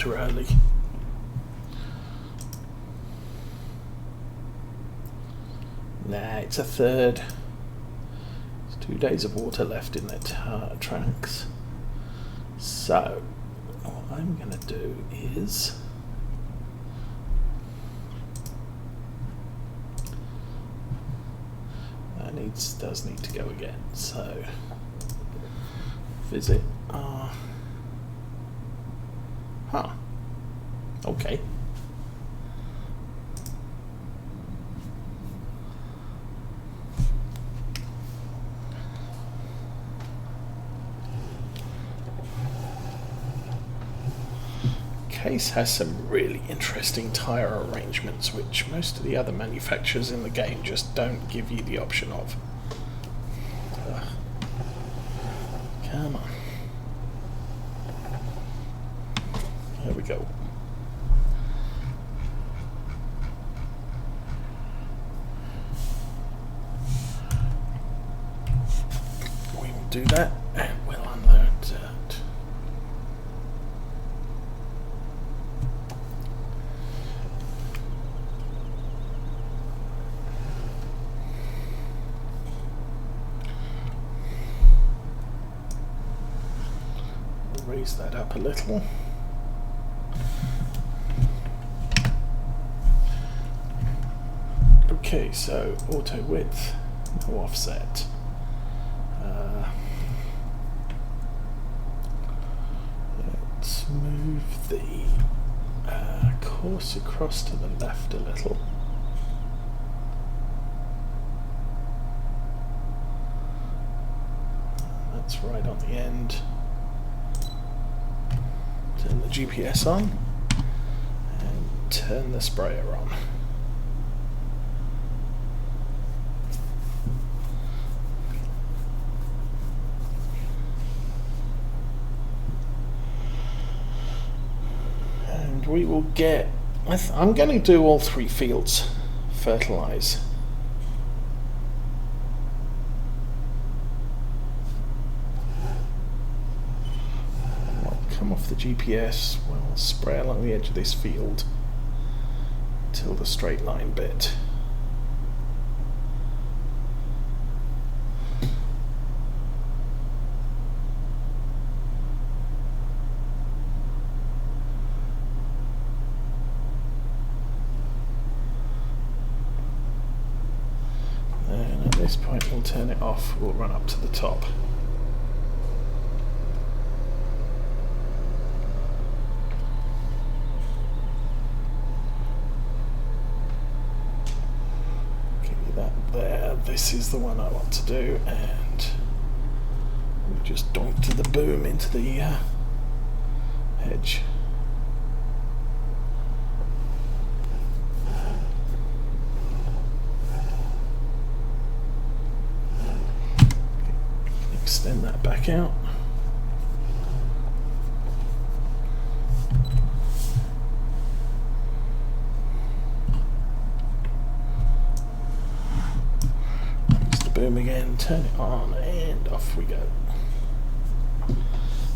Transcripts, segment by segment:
too early. Nah, it's a third. There's 2 days of water left in their trunks. So, what I'm going to do is... that does need to go again, so... visit... huh. Okay. Case has some really interesting tyre arrangements which most of the other manufacturers in the game just don't give you the option of. Come on. There we go. We will do that and we'll unload that. Raise that up a little. Okay, so auto width, no offset. Let's move the course across to the left a little. That's right on the end. Turn the GPS on and turn the sprayer on. And we will get, I'm going to do all 3 fields fertilize. Come off the GPS, we'll spray along the edge of this field till the straight line bit. And at this point we'll turn it off, we'll run up to the top. This is the one I want to do, and we just donked the boom into the hedge. Extend that back out. Boom again, turn it on, and off we go.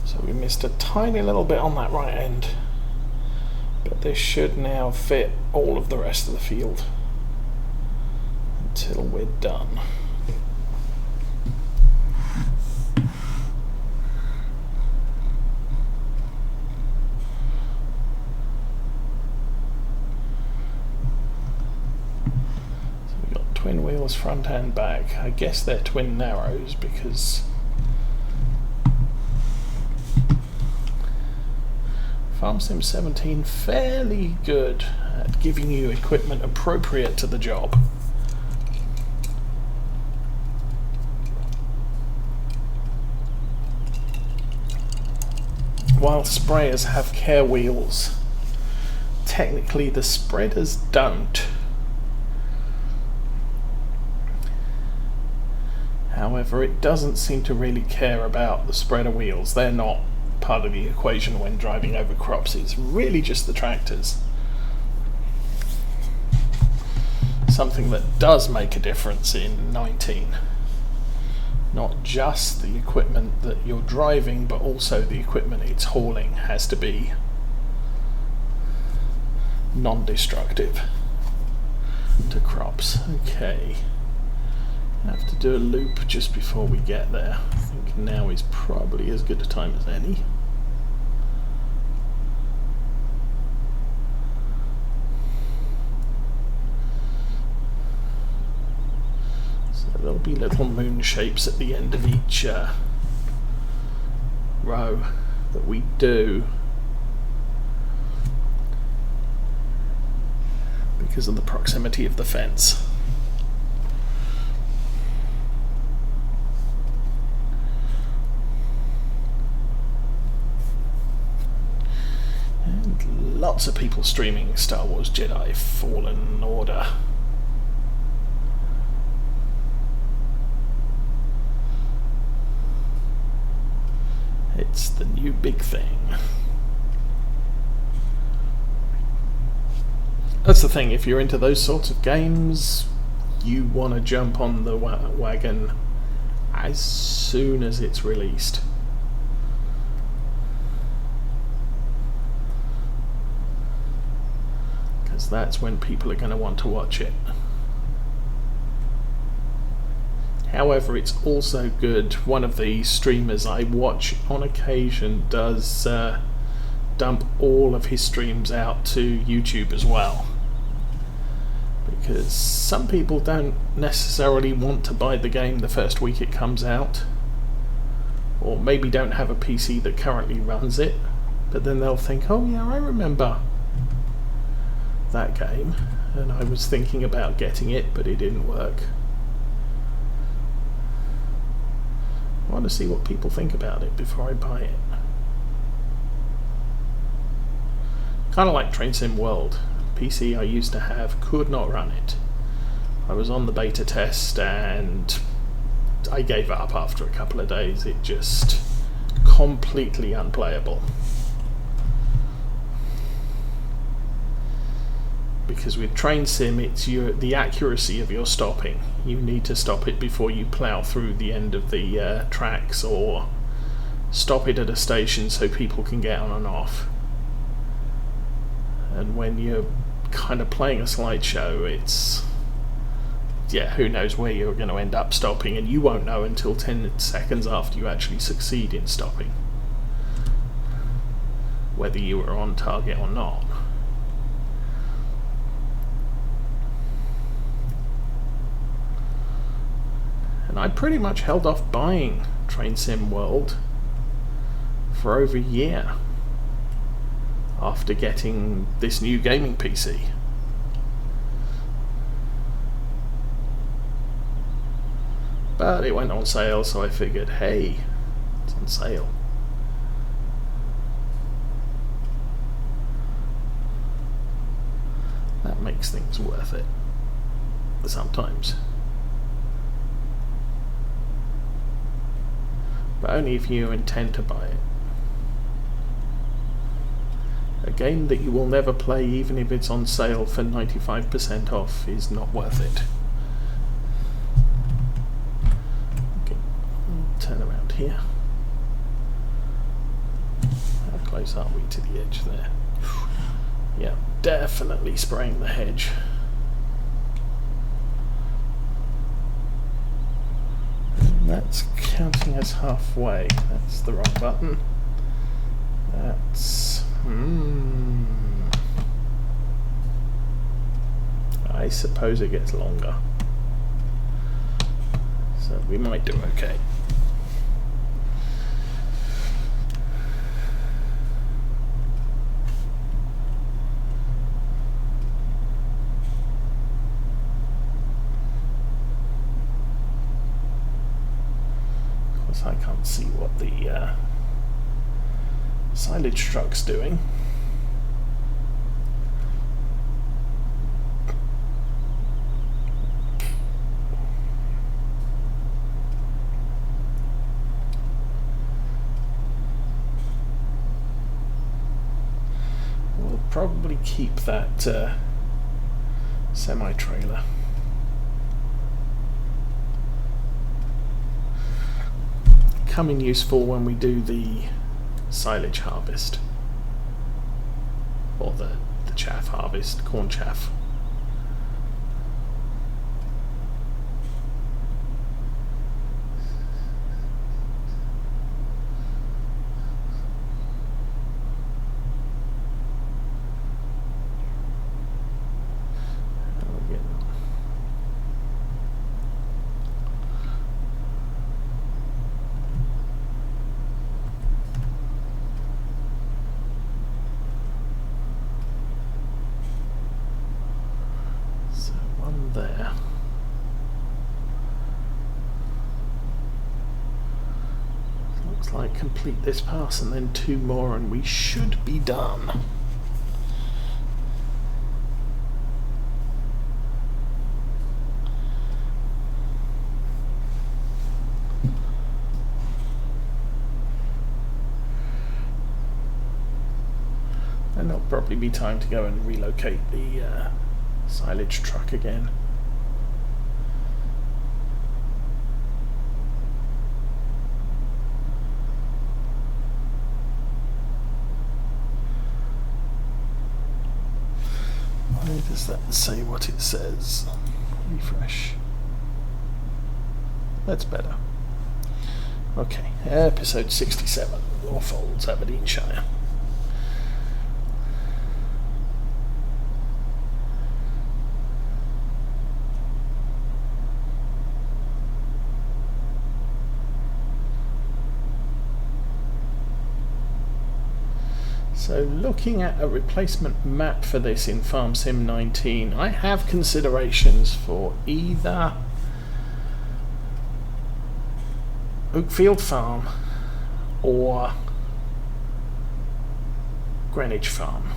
So we missed a tiny little bit on that right end, but this should now fit all of the rest of the field until we're done. Twin wheels front and back. I guess they're twin narrows because FarmSim 17 fairly good at giving you equipment appropriate to the job. While sprayers have care wheels, technically the spreaders don't. However, it doesn't seem to really care about the spreader wheels. They're not part of the equation when driving over crops. It's really just the tractors. Something that does make a difference in 19. Not just the equipment that you're driving, but also the equipment it's hauling has to be non-destructive to crops. Okay, I have to do a loop just before we get there. I think now is probably as good a time as any. So there'll be little moon shapes at the end of each row that we do, because of the proximity of the fence. And lots of people streaming Star Wars Jedi Fallen Order. It's the new big thing. That's the thing, if you're into those sorts of games, you want to jump on the wagon as soon as it's released. Because that's when people are going to want to watch it. However, it's also good. One of the streamers I watch on occasion does dump all of his streams out to YouTube as well. Because some people don't necessarily want to buy the game the first week it comes out, or maybe don't have a PC that currently runs it, but then they'll think, oh yeah, I remember that game, and I was thinking about getting it, but it didn't work. I want to see what people think about it before I buy it. Kind of like Train Sim World. PC I used to have could not run it. I was on the beta test and I gave up after a couple of days. It just completely unplayable. Because with Train Sim, it's the accuracy of your stopping. You need to stop it before you plough through the end of the tracks, or stop it at a station so people can get on and off. And when you're kind of playing a slideshow, it's, yeah, who knows where you're going to end up stopping, and you won't know until 10 seconds after you actually succeed in stopping whether you were on target or not. And I pretty much held off buying Train Sim World for over a year after getting this new gaming PC. But it went on sale, so I figured, hey, it's on sale. That makes things worth it sometimes. But only if you intend to buy it. A game that you will never play, even if it's on sale for 95% off, is not worth it. Okay, turn around here. How close are we to the edge there? Yeah, definitely spraying the hedge. And that's counting as halfway. That's the wrong button. That's... I suppose it gets longer. So we might do okay. Of course, I can't see what the silage truck's doing. We'll probably keep that semi-trailer. Come in useful when we do the silage harvest, or the the chaff harvest, corn chaff. There. Looks like complete this pass and then 2 more and we should be done. And there'll probably be time to go and relocate the silage truck again. Why does that say what it says? Refresh. That's better. Okay, episode 67, Lawfolds, Aberdeenshire. So looking at a replacement map for this in Farm Sim 19, I have considerations for either Oakfield Farm or Greenwich Farm.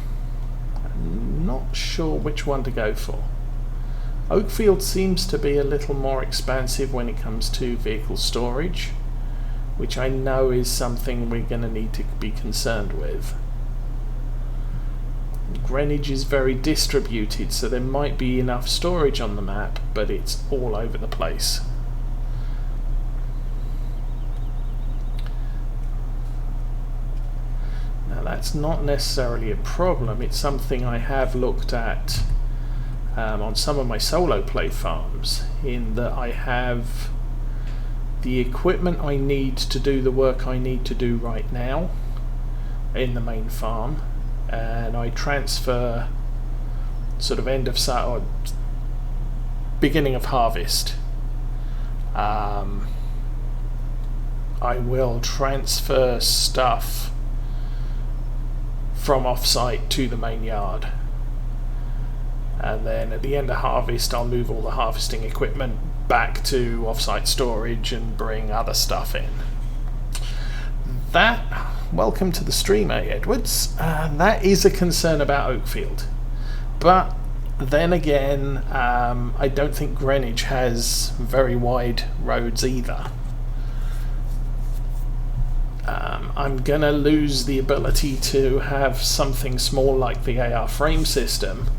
I'm not sure which one to go for. Oakfield seems to be a little more expansive when it comes to vehicle storage, which I know is something we're going to need to be concerned with. Greenwich is very distributed, so there might be enough storage on the map, but it's all over the place. Now that's not necessarily a problem, it's something I have looked at on some of my solo play farms, in that I have the equipment I need to do the work I need to do right now in the main farm, and I transfer sort of end of or beginning of harvest. I will transfer stuff from off-site to the main yard, and then at the end of harvest I'll move all the harvesting equipment back to off-site storage and bring other stuff in. That, welcome to the stream, Edwards. That is a concern about Oakfield, but then again, I don't think Greenwich has very wide roads either. I'm gonna lose the ability to have something small like the AR frame system,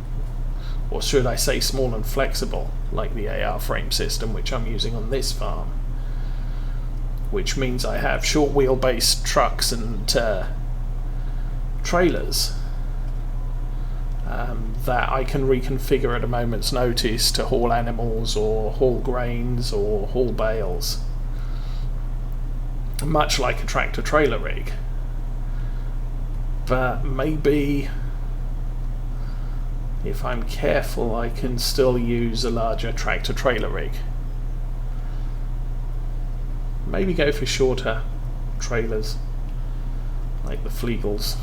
or should I say small and flexible like the AR frame system which I'm using on this farm, which means I have short wheelbase trucks and trailers that I can reconfigure at a moment's notice to haul animals or haul grains or haul bales, much like a tractor trailer rig. But maybe if I'm careful I can still use a larger tractor trailer rig. Maybe go for shorter trailers like the Flegels.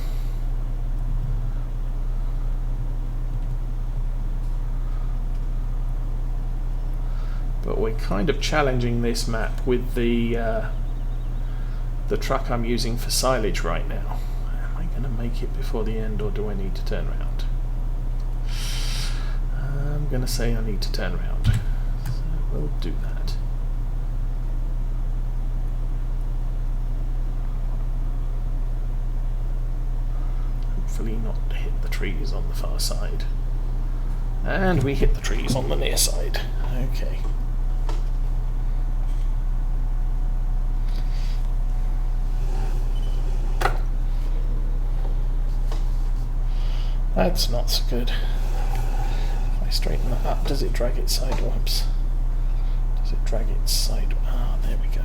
But we're kind of challenging this map with the truck I'm using for silage right now. Am I going to make it before the end, or do I need to turn around? I'm going to say I need to turn around, so we'll do that. Hopefully not hit the trees on the far side. And we hit the trees on the near side. Okay. That's not so good. If I straighten that up, does it drag it sideways? Does it drag it sideways? Ah, there we go.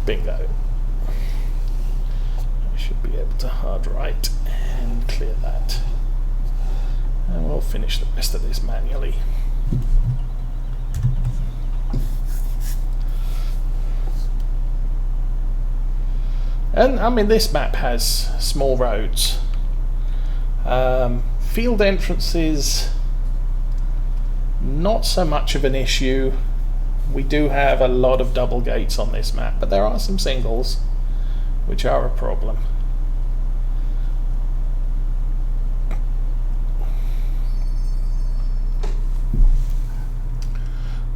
Bingo. I should be able to hard right and clear that. And we'll finish the rest of this manually. And I mean, this map has small roads. Field entrances, not so much of an issue. We do have a lot of double gates on this map, but there are some singles which are a problem.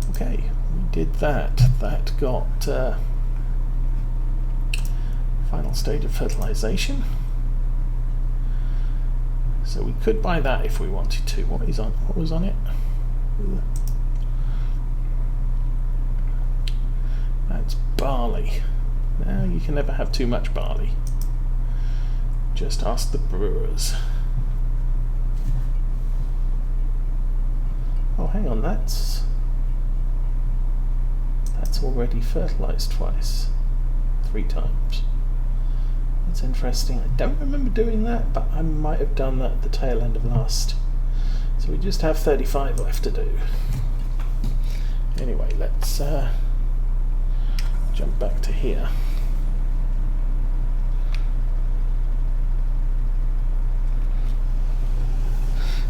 Okay, we did that. That got final stage of fertilization. So we could buy that if we wanted to. What was on it? That's barley. Now you can never have too much barley. Just ask the brewers. Oh, hang on, that's already fertilized twice. 3 times. That's interesting. I don't remember doing that, but I might have done that at the tail end of last. So we just have 35 left to do. Anyway, let's jump back to here.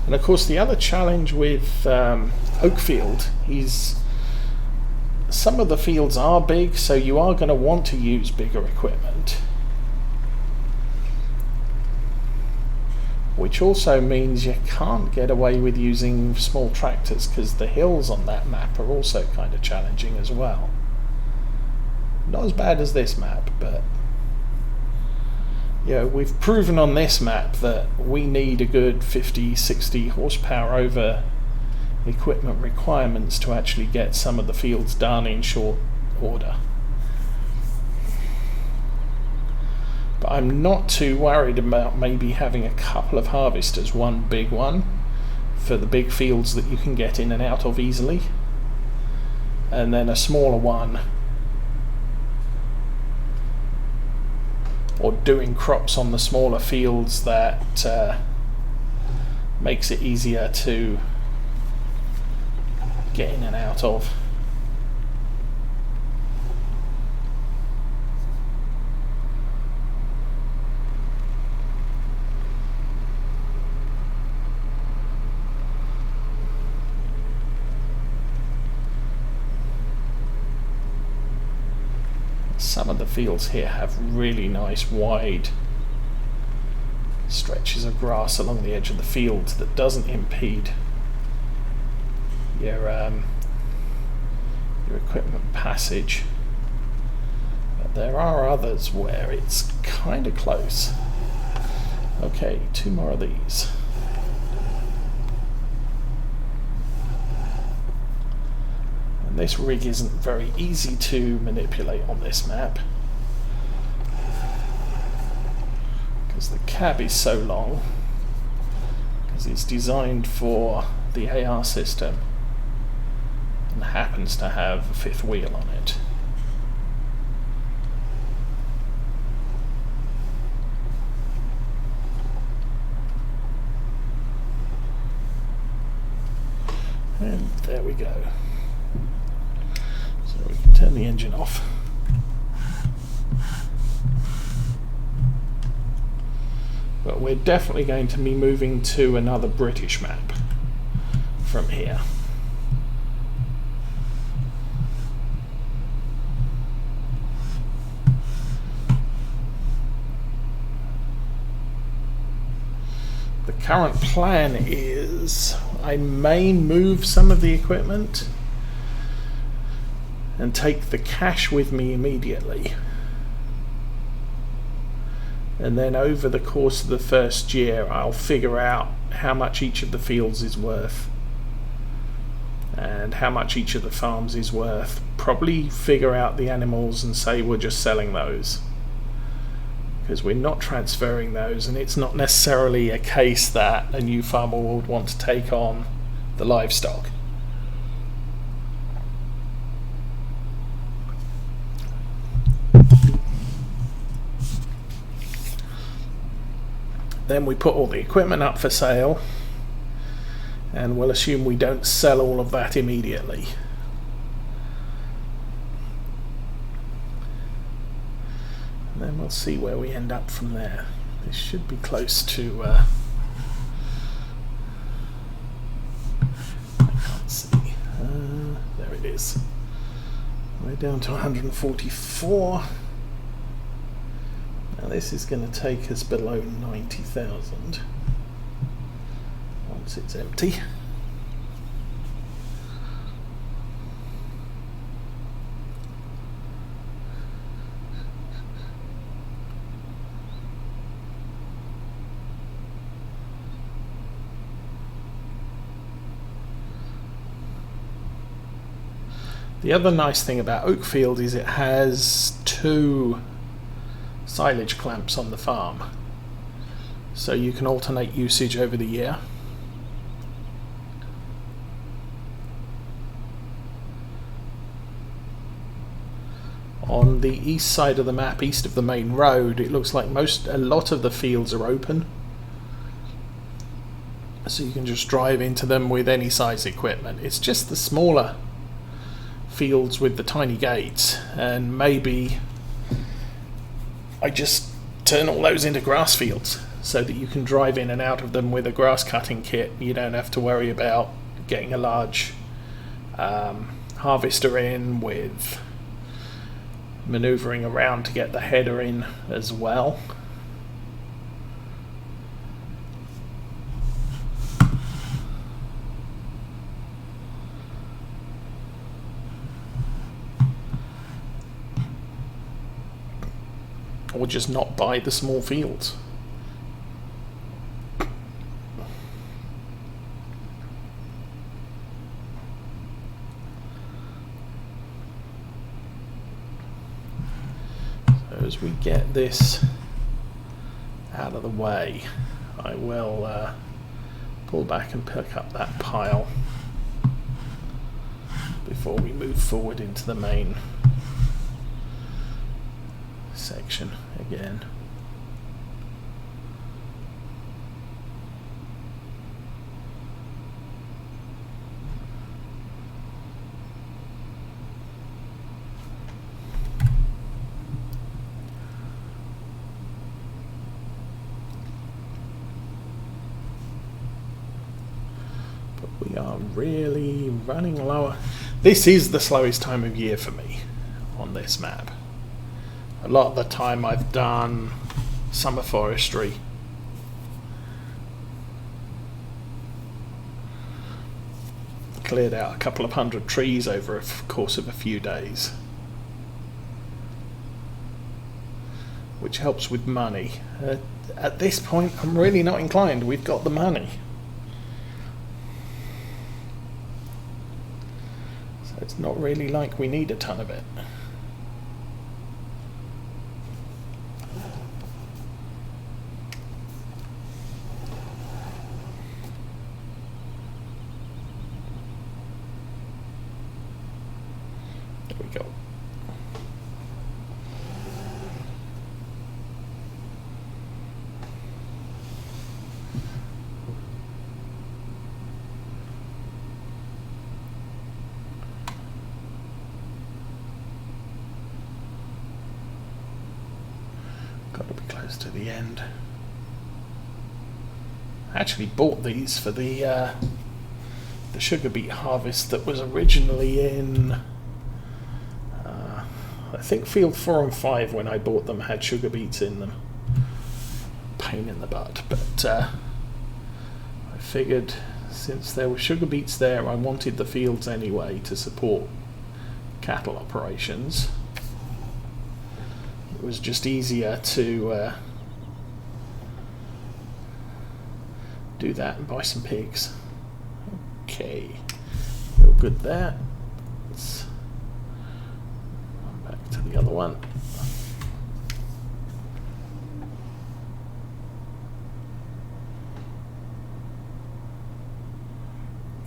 And of course the other challenge with Oakfield is some of the fields are big, so you are going to want to use bigger equipment. Which also means you can't get away with using small tractors, because the hills on that map are also kind of challenging as well. Not as bad as this map, but you know, we've proven on this map that we need a good 50-60 horsepower over equipment requirements to actually get some of the fields done in short order. But I'm not too worried about maybe having a couple of harvesters, one big one for the big fields that you can get in and out of easily, and then a smaller one, or doing crops on the smaller fields that makes it easier to get in and out of. Some of the fields here have really nice wide stretches of grass along the edge of the field that doesn't impede your equipment passage. But there are others where it's kind of close. Okay, 2 more of these. This rig isn't very easy to manipulate on this map because the cab is so long, because it's designed for the AR system and happens to have a 5th wheel on it. And there we go. We can turn the engine off. But we're definitely going to be moving to another British map from here. The current plan is I may move some of the equipment and take the cash with me immediately, and then over the course of the first year I'll figure out how much each of the fields is worth and how much each of the farms is worth. Probably figure out the animals and say we're just selling those, because we're not transferring those, and it's not necessarily a case that a new farmer would want to take on the livestock. Then we put all the equipment up for sale, and we'll assume we don't sell all of that immediately. And then we'll see where we end up from there. This should be close to I can't see. There it is. We're down to 144. Now this is going to take us below 90,000 once it's empty. The other nice thing about Oakfield is it has 2 silage clamps on the farm, so you can alternate usage over the year. On the east side of the map, east of the main road, it looks like a lot of the fields are open, so you can just drive into them with any size equipment. It's just the smaller fields with the tiny gates, and maybe I just turn all those into grass fields so that you can drive in and out of them with a grass cutting kit. You don't have to worry about getting a large harvester in, with manoeuvring around to get the header in as well. Or just not buy the small fields. So as we get this out of the way, I will pull back and pick up that pile before we move forward into the main section again. But we are really running lower. This is the slowest time of year for me on this map. A lot of the time I've done summer forestry. Cleared out a couple of 100 trees over a course of a few days, which helps with money. At this point, I'm really not inclined. We've got the money. So it's not really like we need a ton of it. There we go. Got to be close to the end. I actually bought these for the sugar beet harvest that was originally in I think field 4 and 5 when I bought them had sugar beets in them. Pain in the butt, but I figured since there were sugar beets there, I wanted the fields anyway to support cattle operations. It was just easier to do that and buy some pigs. Okay, we'll good there. Let's back to the other one.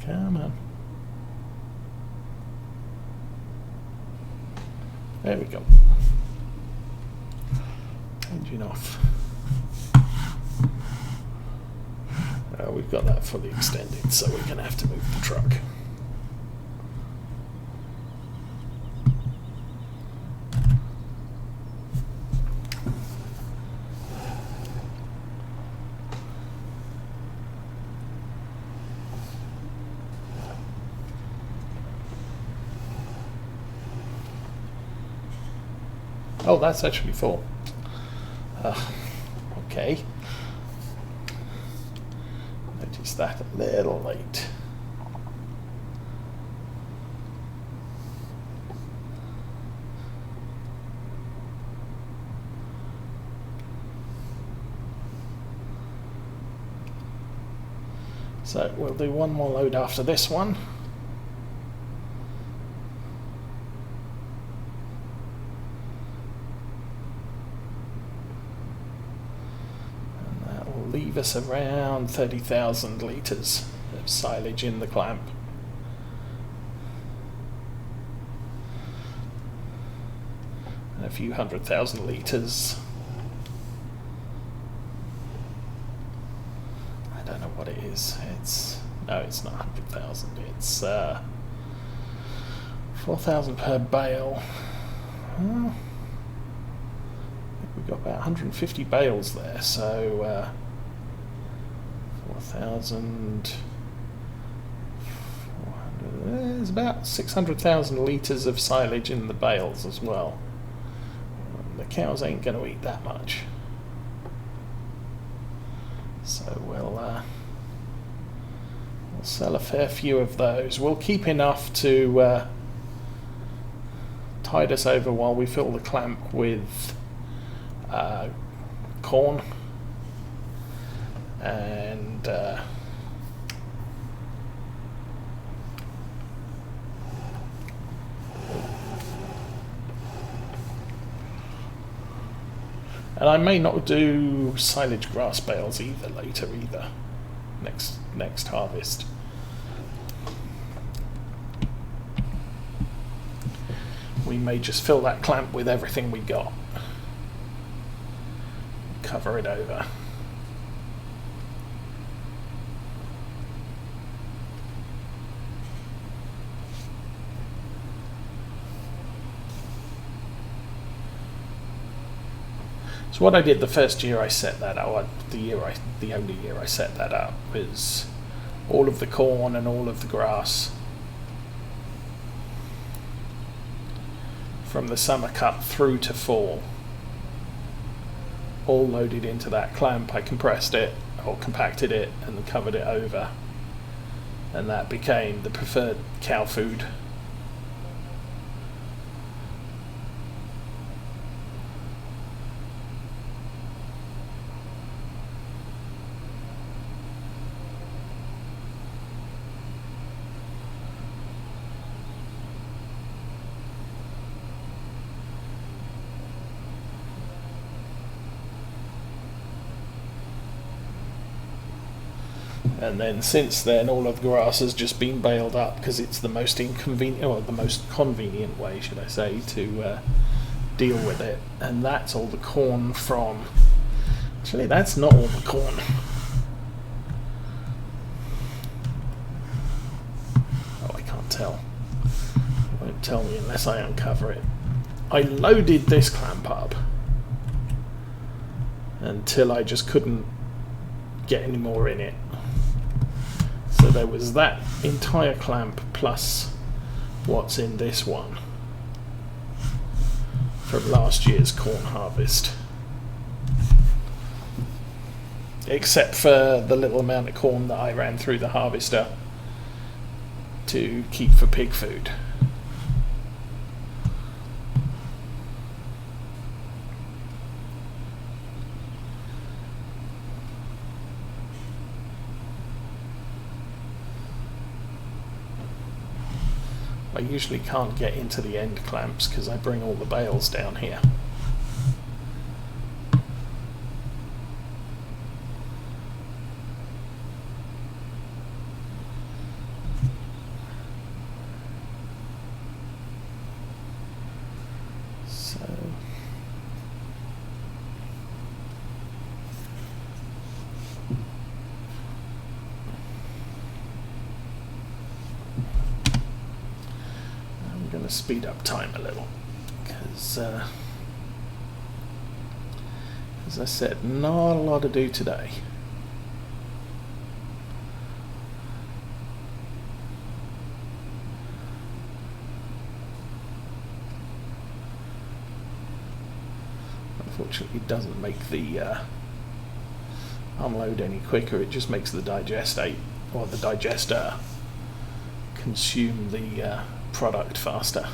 Come on. There we go. Engine off. We've got that fully extended, so we're going to have to move the truck. Oh, that's actually full. Okay. Noticed that a little late. So we'll do one more load after this one. Leave us around 30,000 litres of silage in the clamp. And a few 100,000 litres. I don't know what it is. No, it's not 100,000. It's 4,000 per bale. Well, I think we've got about 150 bales there, so 4,000. There's about 600,000 litres of silage in the bales as well. The cows ain't going to eat that much. So we'll sell a fair few of those. We'll keep enough to tide us over while we fill the clamp with corn. And I may not do silage grass bales either next harvest. We may just fill that clamp with everything we got, cover it over. So what I did the first year I set that up, the only year I set that up, was all of the corn and all of the grass from the summer cut through to fall, all loaded into that clamp. I compressed it or compacted it and covered it over, and that became the preferred cow food. And then since then, all of the grass has just been baled up because it's the most inconvenient, or the most convenient way, should I say, to deal with it. And that's all the corn from. Actually, that's not all the corn. Oh, I can't tell. It won't tell me unless I uncover it. I loaded this clamp up until I just couldn't get any more in it. So there was that entire clamp plus what's in this one from last year's corn harvest, except for the little amount of corn that I ran through the harvester to keep for pig food. I usually can't get into the end clamps because I bring all the bales down here. So I'm going to speed up time a little because as I said, not a lot to do today. Unfortunately, it doesn't make the unload any quicker. It just makes the digester consume the product faster.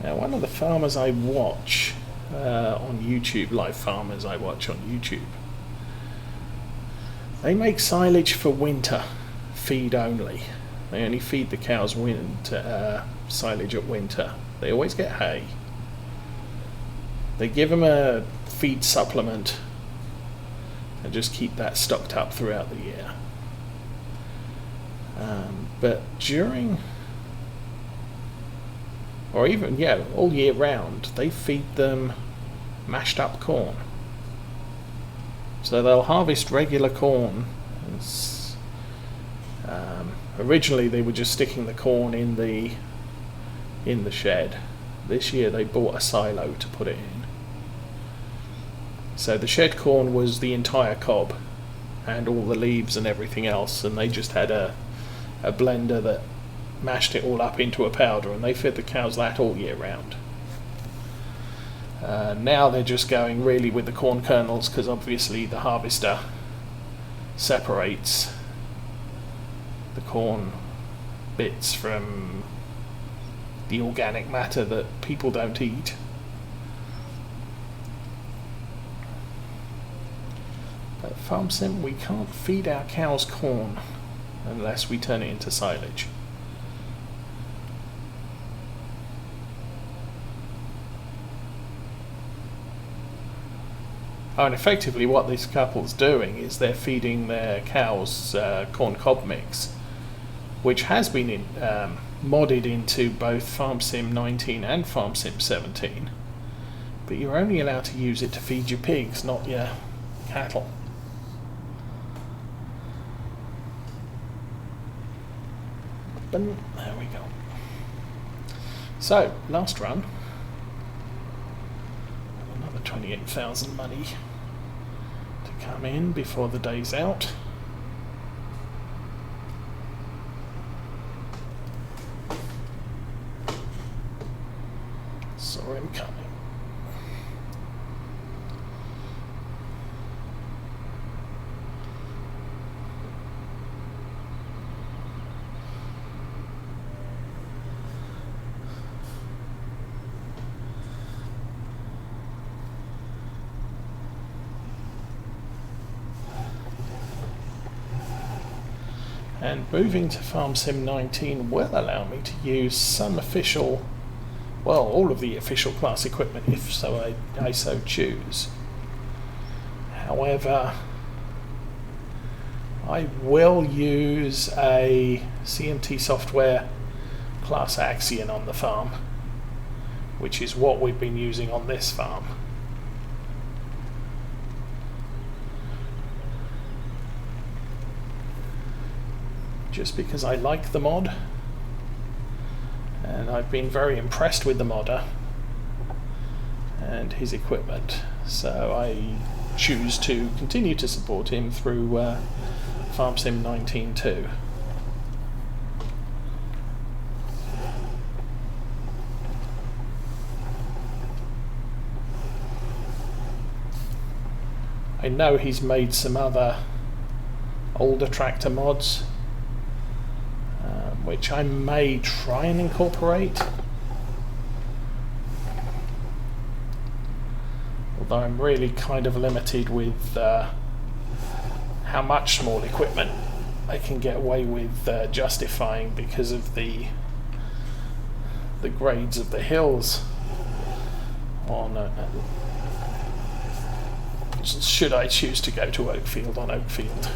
Now, one of the farmers I watch on YouTube, live farmers I watch on YouTube, they make silage for winter feed only. They only feed the cows silage at winter. They always get hay. They give them a feed supplement and just keep that stocked up throughout the year. But during, or even, all year round, they feed them mashed up corn. So they'll harvest regular corn. Originally they were just sticking the corn in the shed. This year they bought a silo to put it in. So the shed corn was the entire cob and all the leaves and everything else, and they just had a blender that mashed it all up into a powder, and they fed the cows that all year round. Now they're just going really with the corn kernels, because obviously the harvester separates the corn bits from the organic matter that people don't eat. But Farm Sim, we can't feed our cows corn unless we turn it into silage. Oh, and effectively what this couple's doing is they're feeding their cows corn cob mix, which has been modded into both Farm Sim 19 and Farm Sim 17, but you're only allowed to use it to feed your pigs, not your cattle. There we go. So, last run, another 28,000 money to come in before the day's out. Saw him coming. And moving to Farm Sim 19 will allow me to use some official, well, all of the official class equipment if so I so choose. However, I will use a CMT software class Axion on the farm, which is what we've been using on this farm. Just because I like the mod, and I've been very impressed with the modder and his equipment, so I choose to continue to support him through Farm Sim 19 too. I know he's made some other older tractor mods, which I may try and incorporate. Although I'm really kind of limited with how much small equipment I can get away with justifying because of the grades of the hills on should I choose to go to Oakfield on Oakfield.